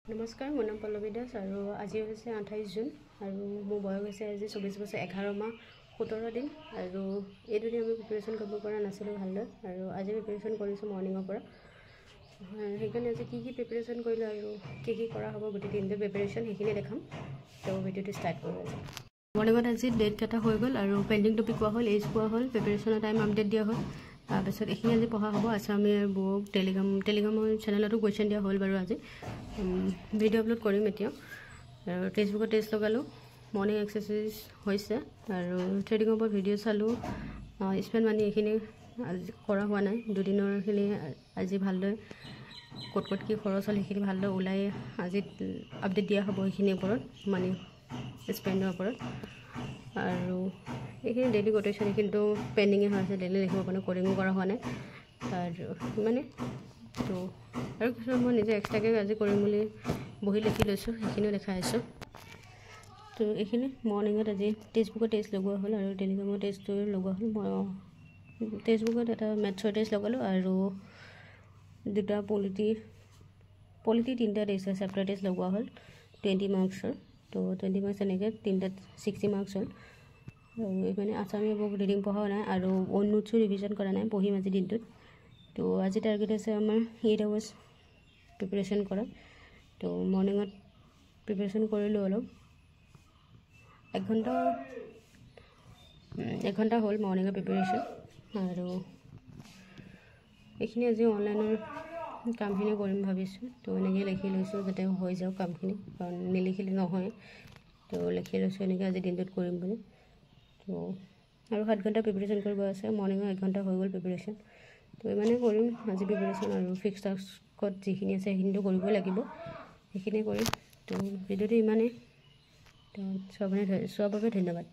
নমস্কাৰ, মোৰ নাম পল্লৱী দাস আৰু আজি হৈছে 28 জুন আৰু মোৰ বয়স হৈছে আজি 24 বছৰ 11 মাহ 17 দিন আৰু এই দুদিন আমি প্ৰিপাৰেশ্যন কৰিব পৰা নাছিলোঁ ভালদৰে আৰু আজি প্ৰিপাৰেশ্যন কৰিছোঁ মৰ্ণিঙৰ পৰা। সেইকাৰণে আজি কি প্ৰিপাৰেশ্যন কৰিলোঁ আৰু কি কৰা হ'ব গোটেই দিনটো প্ৰিপাৰেশ্যন সেইখিনি দেখাম। তো ভিডিঅ'টো ষ্টাৰ্ট কৰোঁ। মৰ্ণিঙত আজি ডেট কেইটা হৈ গ'ল আৰু পেণ্ডিং টপিক কোৱা হ'ল, এজ কোৱা হ'ল, প্ৰিপাৰেশ্যনৰ টাইম আপডেট দিয়া হ'ল। তাৰপিছত এইখিনি আজি পঢ়া হ'ব। আছামীৰ বুক টেলিগ্ৰামৰ চেনেলতো কুৱেশ্যন দিয়া হ'ল বাৰু। আজি ভিডিঅ' আপলোড কৰিম এতিয়া। আৰু ফেচবুকত টেষ্ট লগালোঁ, মৰ্ণিং এক্সাৰচাইজ হৈছে আৰু থ্ৰেডিঙৰ ওপৰত ভিডিঅ' চালোঁ। স্পেণ্ড মানি এইখিনি আজি কৰা হোৱা নাই, দুদিনৰখিনি আজি ভালদৰে ক'ত কি খৰচ হ'ল সেইখিনি ভালদৰে ওলাই আজি আপডেট দিয়া হ'ব সেইখিনিৰ ওপৰত, মানি স্পেণ্ডৰ ওপৰত। আৰু এইখিনি ডেইলি কোটেশ্যন এইখিনিতো পেণ্ডিঙে হৈ আছে, ডেইলি লিখিব কাৰণে কডিঙো কৰা হোৱা নাই আৰু মানে তো আৰু কিছুমান মই নিজে এক্সট্ৰাকৈ আজি কৰিম বুলি বহি লিখি লৈছোঁ, সেইখিনিও দেখাই আছোঁ। তো এইখিনি মৰ্ণিঙত আজি টেক্সটবুকত টেষ্ট লগোৱা হ'ল আৰু টেলিগ্ৰামৰ টেষ্টটো লগোৱা হ'ল। মই টেক্সটবুকত এটা মেথছৰ টেষ্ট লগালোঁ আৰু দুটা পলিটি তিনিটা টেষ্ট আছে, চেপ্টাৰ টেষ্ট লগোৱা হ'ল 20 মাৰ্কছৰ। তো 20 মাৰ্কছ এনেকৈ তিনিটাত 60 মাৰ্কছ হ'ল। আৰু মানে আছামী বুক ৰিডিং পঢ়াও নাই আৰু অন নোটছো ৰিভিজন কৰা নাই, পঢ়িম আজি দিনটোত। তো আজি টাৰ্গেট আছে আমাৰ 8 আৱাৰ্ছ প্ৰিপাৰেশ্যন কৰা। তো মৰ্ণিঙত প্ৰিপাৰেশ্যন কৰিলোঁ অলপ, 1 ঘণ্টা হ'ল মৰ্ণিঙৰ প্ৰিপাৰেশ্যন। আৰু এইখিনি আজি অনলাইনৰ কামখিনি কৰিম ভাবিছোঁ। তো এনেকৈ লিখি লৈছোঁ যাতে হৈ যাওক কামখিনি, কাৰণ নিলিখিলে নহয়। তো লিখি লৈছোঁ এনেকৈ আজি দিনটোত কৰিম বুলি। তো আৰু 7 ঘণ্টা প্ৰিপাৰেশ্যন কৰিব আছে, মৰ্ণিঙৰ 1 ঘণ্টা হৈ গ'ল প্ৰিপাৰেশ্যন। তো ইমানেই কৰিম আজি প্ৰিপাৰেশ্যন আৰু ফিক্স টাস্কত যিখিনি আছে সেইখিনিতো কৰিবই লাগিব, সেইখিনি কৰিম। তো ভিডিঅ'টো ইমানেই। তো চোৱাৰ বাবে ধন্যবাদ।